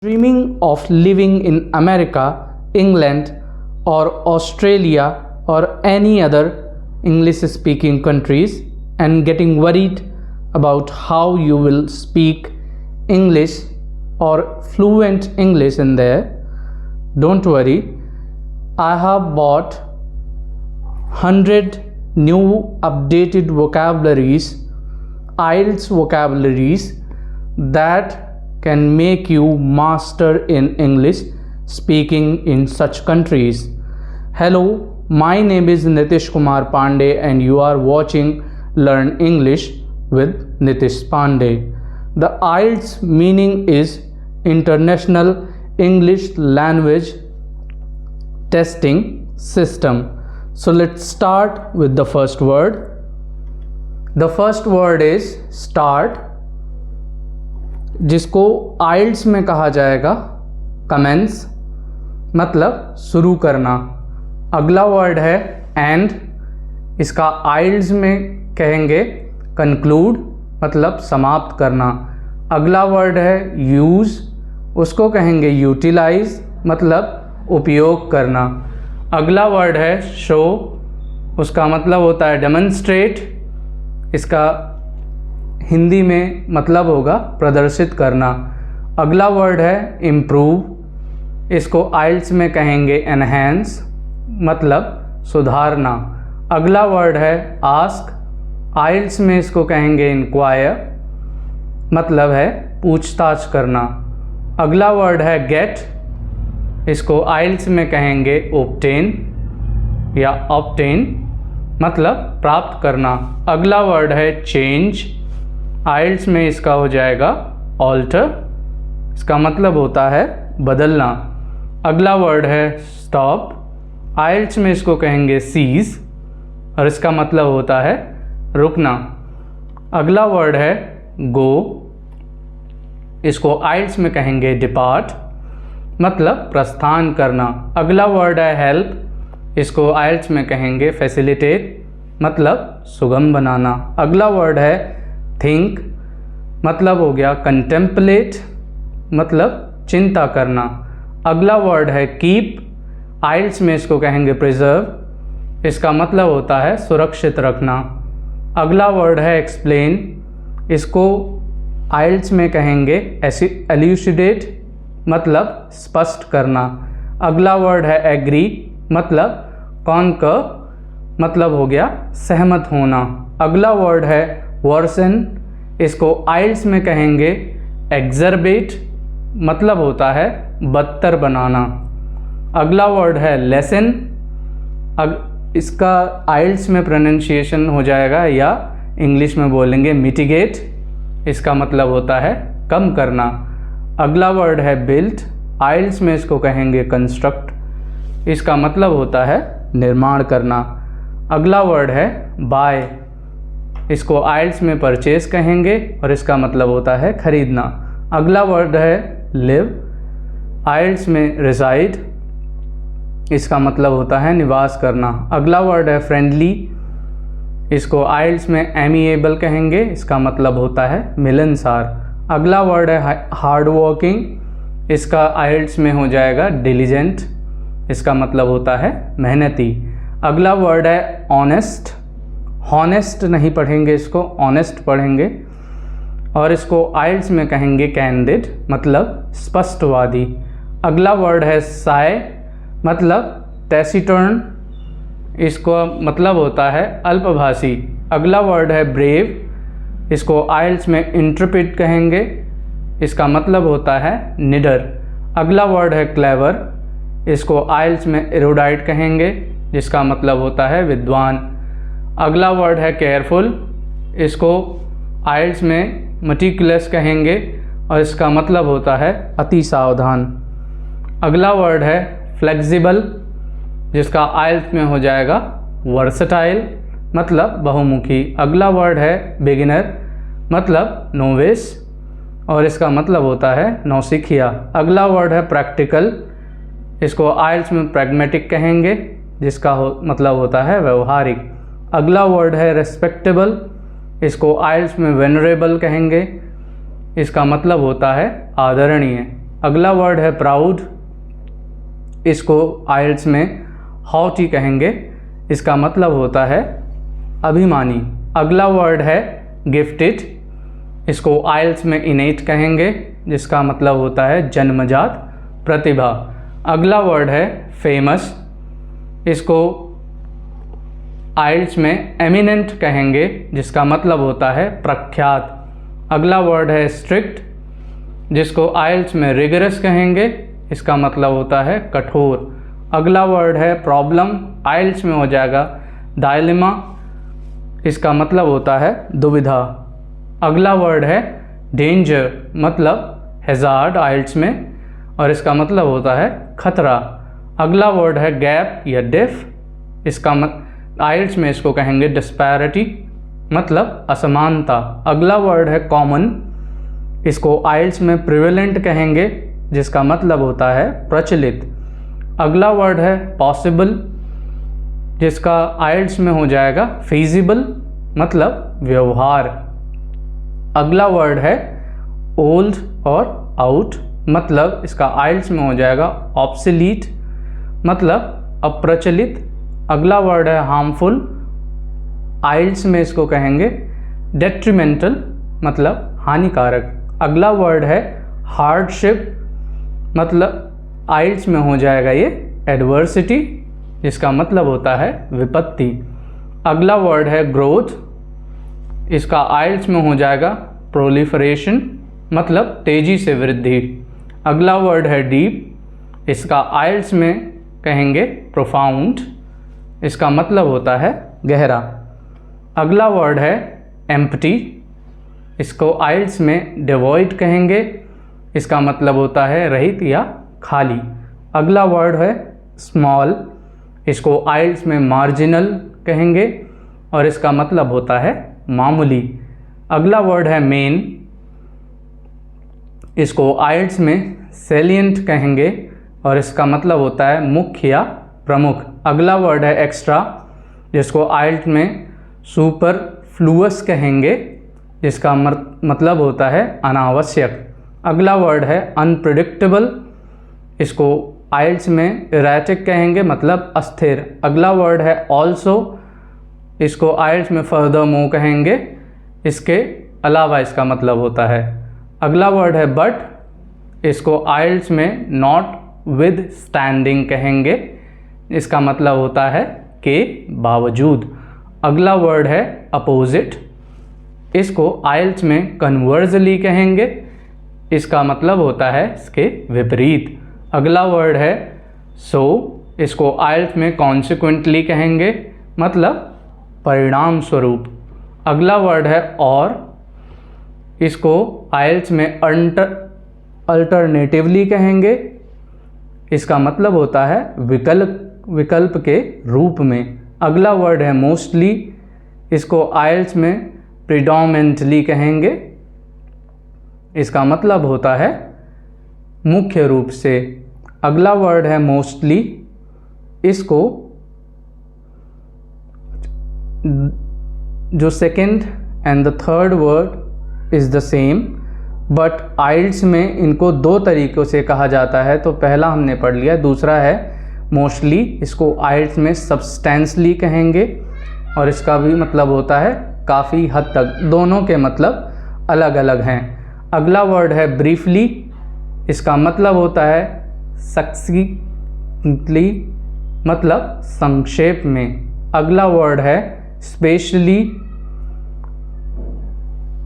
Dreaming of living in America, England, or Australia, or any other English speaking countries, and getting worried about how you will speak English or fluent English in there? Don't worry, I have bought 100 new updated vocabularies, IELTS vocabularies that can make you master in English speaking in such countries. Hello, my name is Nitish Kumar Pandey and you are watching Learn English with Nitish Pandey. The IELTS meaning is International English Language Testing System. So let's start with the first word. The first word is start, जिसको IELTS में कहा जाएगा commence, मतलब शुरू करना। अगला word है and, इसका आइल्ट्स में कहेंगे कंक्लूड, मतलब समाप्त करना। अगला वर्ड है यूज़, उसको कहेंगे यूटिलाइज, मतलब उपयोग करना। अगला वर्ड है शो, उसका मतलब होता है डेमोन्स्ट्रेट, इसका हिंदी में मतलब होगा प्रदर्शित करना। अगला वर्ड है इम्प्रूव, इसको आइल्ट्स में कहेंगे एनहेंस, मतलब सुधारना। अगला वर्ड है आस्क, आइल्ट्स में इसको कहेंगे इंक्वायर, मतलब है पूछताछ करना। अगला वर्ड है गेट, इसको आइल्ट्स में कहेंगे ओब्टेन या ऑब्टेन, मतलब प्राप्त करना। अगला वर्ड है चेंज, आइल्ट्स में इसका हो जाएगा ऑल्टर, इसका मतलब होता है बदलना। अगला वर्ड है स्टॉप, आइल्ट्स में इसको कहेंगे सीज और इसका मतलब होता है रुकना। अगला वर्ड है गो, इसको आइल्ट्स में कहेंगे डिपार्ट, मतलब प्रस्थान करना। अगला वर्ड है हेल्प, इसको आइल्ट्स में कहेंगे फैसिलिटेट, मतलब सुगम बनाना। अगला वर्ड है थिंक, मतलब हो गया कंटेम्पलेट, मतलब चिंता करना। अगला वर्ड है कीप, आइल्ट्स में इसको कहेंगे प्रिजर्व, इसका मतलब होता है सुरक्षित रखना। अगला वर्ड है एक्सप्लेन, इसको आइल्ट्स में कहेंगे एल्यूसिडेट, मतलब स्पष्ट करना। अगला वर्ड है एग्री, मतलब कॉन्कर, मतलब हो गया सहमत होना। अगला वर्ड है वर्सन, इसको आइल्ट्स में कहेंगे एग्जर्बेट, मतलब होता है बदतर बनाना। अगला वर्ड है लेसन, इसका आइल्ट्स में प्रोनाउंसिएशन हो जाएगा या इंग्लिश में बोलेंगे मिटिगेट, इसका मतलब होता है कम करना। अगला वर्ड है बिल्ट, आइल्ट्स में इसको कहेंगे कंस्ट्रक्ट, इसका मतलब होता है निर्माण करना। अगला वर्ड है बाय, इसको आइल्ट्स में परचेज कहेंगे और इसका मतलब होता है खरीदना। अगला वर्ड है लिव, आइल्ट्स में रिसाइड, इसका मतलब होता है निवास करना। अगला वर्ड है फ्रेंडली, इसको आइल्ट्स में एमिएबल कहेंगे, इसका मतलब होता है मिलनसार। अगला वर्ड है हार्ड वर्किंग, इसका आइल्ट्स में हो जाएगा डिलीजेंट, इसका मतलब होता है मेहनती। अगला वर्ड है ऑनेस्ट, हॉनेस्ट नहीं पढ़ेंगे, इसको ऑनेस्ट पढ़ेंगे और इसको आइल्ट्स में कहेंगे कैंडिड, मतलब स्पष्टवादी। अगला वर्ड है साय, मतलब टैसिटर्न, इसको मतलब होता है अल्पभाषी। अगला वर्ड है ब्रेव, इसको आइल्ट्स में इंट्रप्रेट कहेंगे, इसका मतलब होता है निडर। अगला वर्ड है क्लेवर, इसको आइल्ट्स में एरोडाइट कहेंगे, जिसका मतलब होता है विद्वान। अगला वर्ड है केयरफुल, इसको आइल्ट्स में मटिकुलस कहेंगे और इसका मतलब होता है अति सावधान। अगला वर्ड है फ्लेक्सिबल, जिसका आइल्ट्स में हो जाएगा वर्सटाइल, मतलब बहुमुखी। अगला वर्ड है बिगिनर, मतलब नोविस और इसका मतलब होता है नौसिखिया। अगला वर्ड है प्रैक्टिकल, इसको आइल्ट्स में प्रैग्मेटिक कहेंगे, जिसका मतलब होता है व्यवहारिक। अगला वर्ड है रेस्पेक्टेबल, इसको आइल्ट्स में वेनरेबल कहेंगे, इसका मतलब होता है आदरणीय। अगला वर्ड है प्राउड, इसको आइल्स में हॉटी कहेंगे, इसका मतलब होता है अभिमानी। अगला वर्ड है गिफ्टेड, इसको आइल्स में इनेट कहेंगे, जिसका मतलब होता है जन्मजात प्रतिभा। अगला वर्ड है फेमस, इसको आइल्स में एमिनेंट कहेंगे, जिसका मतलब होता है प्रख्यात। अगला वर्ड है स्ट्रिक्ट, जिसको आइल्स में रिगरस कहेंगे, इसका मतलब होता है कठोर। अगला वर्ड है प्रॉब्लम, आइल्स में हो जाएगा डायलेमा, इसका मतलब होता है दुविधा। अगला वर्ड है डेंजर, मतलब हैज़ार्ड आइल्स में, और इसका मतलब होता है खतरा। अगला वर्ड है गैप या डिफ, इसका आइल्स में इसको कहेंगे डिस्पैरिटी, मतलब असमानता। अगला वर्ड है कॉमन, इसको आइल्स में प्रिवेलेंट कहेंगे, जिसका मतलब होता है प्रचलित। अगला वर्ड है पॉसिबल, जिसका आइल्स में हो जाएगा फीजिबल, मतलब व्यवहार। अगला वर्ड है ओल्ड और आउट, मतलब इसका आइल्स में हो जाएगा ऑब्सोलीट, मतलब अप्रचलित। अगला वर्ड है हार्मफुल, आइल्स में इसको कहेंगे डेट्रीमेंटल, मतलब हानिकारक। अगला वर्ड है हार्डशिप, मतलब आइल्स में हो जाएगा ये एडवर्सिटी, जिसका मतलब होता है विपत्ति। अगला वर्ड है ग्रोथ, इसका आइल्स में हो जाएगा प्रोलिफरेशन, मतलब तेजी से वृद्धि। अगला वर्ड है डीप, इसका आइल्स में कहेंगे प्रोफाउंड, इसका मतलब होता है गहरा। अगला वर्ड है एम्प्टी, इसको आइल्स में डिवॉइड कहेंगे, इसका मतलब होता है रहित या खाली। अगला वर्ड है स्मॉल, इसको आइल्स में मार्जिनल कहेंगे, और इसका मतलब होता है मामूली। अगला वर्ड है मेन, इसको आइल्स में सेलिएंट कहेंगे, और इसका मतलब होता है मुख्य या प्रमुख। अगला वर्ड है एक्स्ट्रा, जिसको आइल्स में सुपरफ्लुअस कहेंगे, जिसका मतलब होता है अनावश्यक। अगला वर्ड है अनप्रिडिक्टेबल, इसको आइल्स में इरेटिक कहेंगे, मतलब अस्थिर। अगला वर्ड है ऑल्सो, इसको आइल्स में फर्दरमोर कहेंगे, इसके अलावा इसका मतलब होता है। अगला वर्ड है बट, इसको आइल्स में नॉट विद स्टैंडिंग कहेंगे, इसका मतलब होता है के बावजूद। अगला वर्ड है अपोजिट, इसको आइल्स में कन्वर्जली कहेंगे, इसका मतलब होता है इसके विपरीत। अगला वर्ड है सो, इसको आइल्स में कॉन्सिक्वेंटली कहेंगे, मतलब परिणाम स्वरूप। अगला वर्ड है और, इसको आइल्स में अल्टरनेटिवली कहेंगे, इसका मतलब होता है विकल्प के रूप में। अगला वर्ड है मोस्टली, इसको आइल्स में प्रिडोमिनेंटली कहेंगे, इसका मतलब होता है मुख्य रूप से। अगला वर्ड है मोस्टली, इसको जो second and the third word is the same, but aisles में इनको दो तरीक़ों से कहा जाता है। तो पहला हमने पढ़ लिया, दूसरा है मोस्टली, इसको आइल्स में सब्सटेंसली कहेंगे, और इसका भी मतलब होता है काफ़ी हद तक। दोनों के मतलब अलग अलग हैं। अगला वर्ड है ब्रीफली, इसका मतलब होता है सक्सींटली, मतलब संक्षेप में। अगला वर्ड है स्पेशली,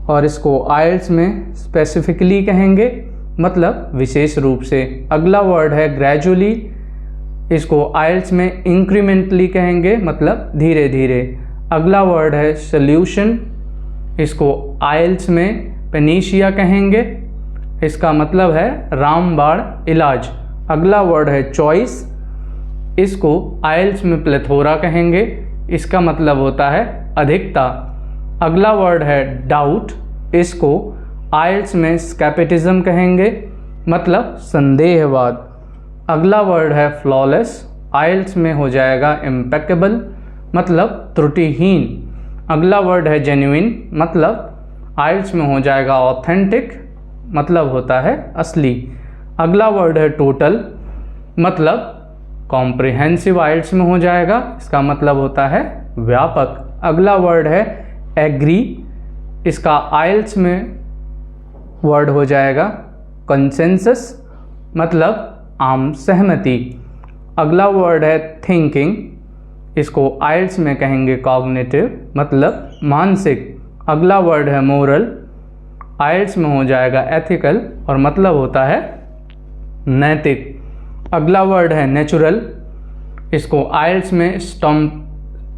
और इसको आइल्स में स्पेसिफिकली कहेंगे, मतलब विशेष रूप से। अगला वर्ड है ग्रेजुअली, इसको आइल्स में इंक्रीमेंटली कहेंगे, मतलब धीरे धीरे। अगला वर्ड है सॉल्यूशन, इसको आइल्स में पेनिशिया कहेंगे, इसका मतलब है रामबाण इलाज। अगला वर्ड है चॉइस, इसको आइल्स में प्लेथोरा कहेंगे, इसका मतलब होता है अधिकता। अगला वर्ड है डाउट, इसको आइल्स में स्केप्टिसिज्म कहेंगे, मतलब संदेहवाद। अगला वर्ड है फ्लॉलेस, आइल्स में हो जाएगा इम्पेकेबल, मतलब त्रुटिहीन। अगला वर्ड है जेन्युइन, मतलब आइल्स में हो जाएगा ऑथेंटिक, मतलब होता है असली। अगला वर्ड है टोटल, मतलब कॉम्प्रिहेंसिव आइल्स में हो जाएगा, इसका मतलब होता है व्यापक। अगला वर्ड है एग्री, इसका आइल्स में वर्ड हो जाएगा कंसेंसस, मतलब आम सहमति। अगला वर्ड है थिंकिंग, इसको आइल्स में कहेंगे कॉग्निटिव, मतलब मानसिक। अगला वर्ड है मोरल, आइल्स में हो जाएगा एथिकल और मतलब होता है नैतिक। अगला वर्ड है नेचुरल, इसको आइल्स में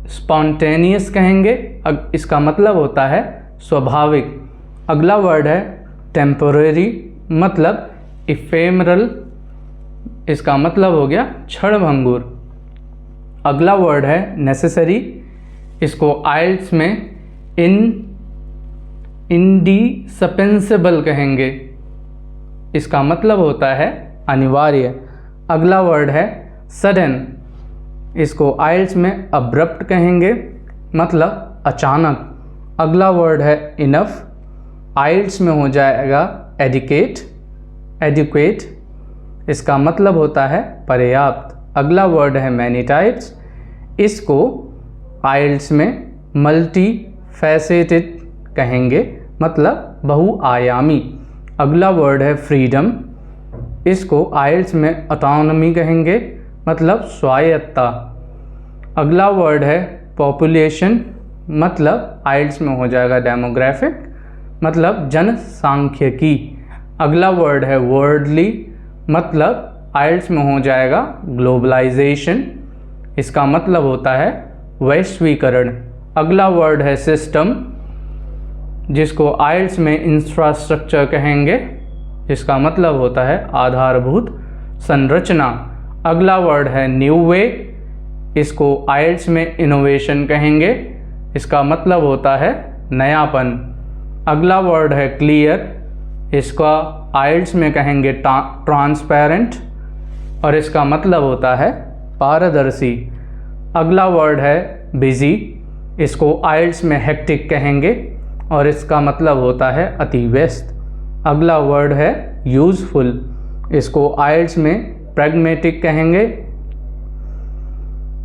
स्पॉन्टेनियस कहेंगे, इसका मतलब होता है स्वाभाविक। अगला वर्ड है टेम्पोरेरी, मतलब इफेमरल, इसका मतलब हो गया क्षणभंगुर। अगला वर्ड है नेसेसरी, इसको आइल्स में इंडिस्पेंसेबल कहेंगे, इसका मतलब होता है अनिवार्य। अगला वर्ड है सडन, इसको आइल्स में अब्रप्ट कहेंगे, मतलब अचानक। अगला वर्ड है इनफ, आइल्स में हो जाएगा एडिक्वेट, इसका मतलब होता है पर्याप्त। अगला वर्ड है मैनी टाइप्स, इसको आइल्स में मल्टी फैसेटेड कहेंगे, मतलब बहुआयामी। अगला वर्ड है फ्रीडम, इसको आइल्स में ऑटोनॉमी कहेंगे, मतलब स्वायत्तता। अगला वर्ड है पॉपुलेशन, मतलब आइल्स में हो जाएगा डेमोग्राफिक, मतलब जनसांख्यिकी। अगला वर्ड है वर्ल्डली, मतलब आइल्स में हो जाएगा ग्लोबलाइजेशन, इसका मतलब होता है वैश्वीकरण। अगला वर्ड है सिस्टम, जिसको आइल्स में इंफ्रास्ट्रक्चर कहेंगे, इसका मतलब होता है आधारभूत संरचना। अगला वर्ड है न्यू वे, इसको आइल्स में इनोवेशन कहेंगे, इसका मतलब होता है नयापन। अगला वर्ड है क्लियर, इसका आइल्स में कहेंगे ट्रांसपेरेंट और इसका मतलब होता है पारदर्शी। अगला वर्ड है बिजी, इसको आइल्स में हेक्टिक कहेंगे और इसका मतलब होता है अति व्यस्त। अगला वर्ड है यूज़फुल, इसको आइल्स में प्रैग्मेटिक कहेंगे,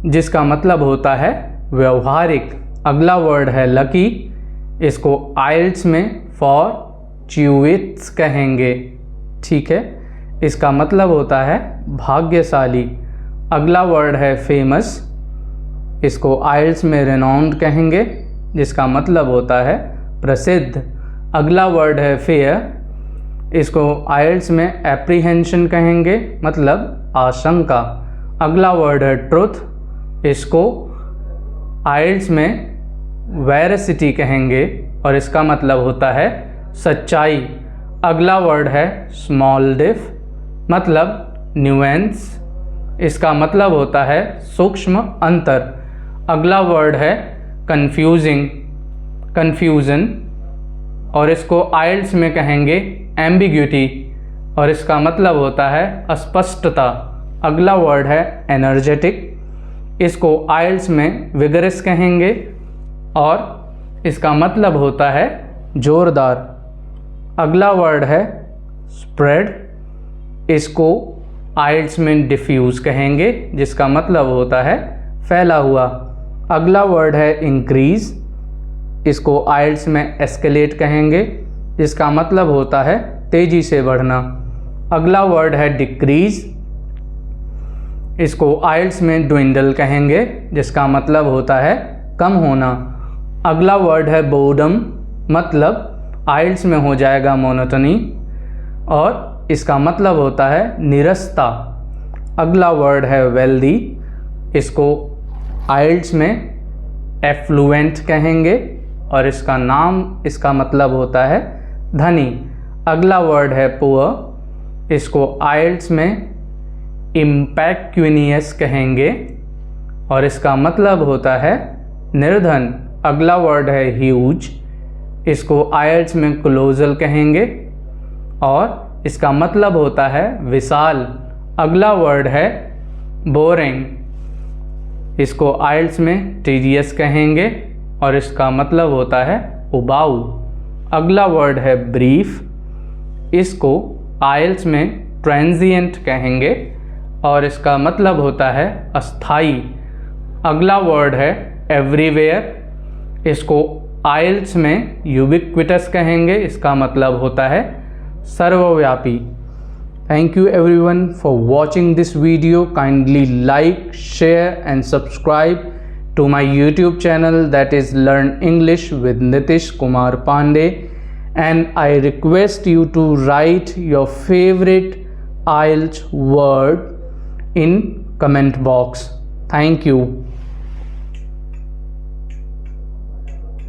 जिसका मतलब होता है व्यवहारिक। अगला वर्ड है लकी, इसको आइल्स में फॉर्च्यूनेट कहेंगे, ठीक है, इसका मतलब होता है भाग्यशाली। अगला वर्ड है फेमस, इसको आइल्स में रेनाउंड कहेंगे, जिसका मतलब होता है प्रसिद्ध। अगला वर्ड है फेयर, इसको आइल्स में एप्रीहेंशन कहेंगे, मतलब आशंका। अगला वर्ड है ट्रुथ, इसको आइल्स में वेरासिटी कहेंगे और इसका मतलब होता है सच्चाई। अगला वर्ड है स्मॉल डिफ, मतलब न्यूएंस, इसका मतलब होता है सूक्ष्म अंतर। अगला वर्ड है कन्फ्यूज़न और इसको आइल्स में कहेंगे एम्बिग्यूटी और इसका मतलब होता है अस्पष्टता। अगला वर्ड है एनर्जेटिक, इसको आइल्स में विगरस कहेंगे और इसका मतलब होता है जोरदार। अगला वर्ड है स्प्रेड, इसको आइल्स में डिफ्यूज़ कहेंगे, जिसका मतलब होता है फैला हुआ। अगला वर्ड है इंक्रीज़, इसको आइल्स में एस्केलेट कहेंगे, जिसका मतलब होता है तेज़ी से बढ़ना। अगला वर्ड है डिक्रीज़, इसको आइल्स में ड्विंडल कहेंगे, जिसका मतलब होता है कम होना। अगला वर्ड है बोर्डम, मतलब आइल्स में हो जाएगा मोनोटनी और इसका मतलब होता है निरस्ता। अगला वर्ड है वेल्दी, इसको आइल्स में एफ्लुएंट कहेंगे और इसका मतलब होता है धनी। अगला वर्ड है पुअर, इसको आइल्स में इम्पैक्यूनियस कहेंगे और इसका मतलब होता है निर्धन। अगला वर्ड है ह्यूज, इसको आइल्स में कोलोसल कहेंगे और इसका मतलब होता है विशाल। अगला वर्ड है बोरिंग, इसको आइल्स में टीडियस कहेंगे और इसका मतलब होता है उबाऊ। अगला वर्ड है ब्रीफ, इसको आइल्स में ट्रांजिएंट कहेंगे और इसका मतलब होता है अस्थाई। अगला वर्ड है एवरीवेयर, इसको आइल्स में यूबिक्विटस कहेंगे, इसका मतलब होता है सर्वव्यापी। Thank you everyone for watching this video. Kindly like, share and subscribe to my YouTube channel, that is Learn English with Nitish Kumar Pandey, and I request you to write your favorite IELTS word in comment box. Thank you.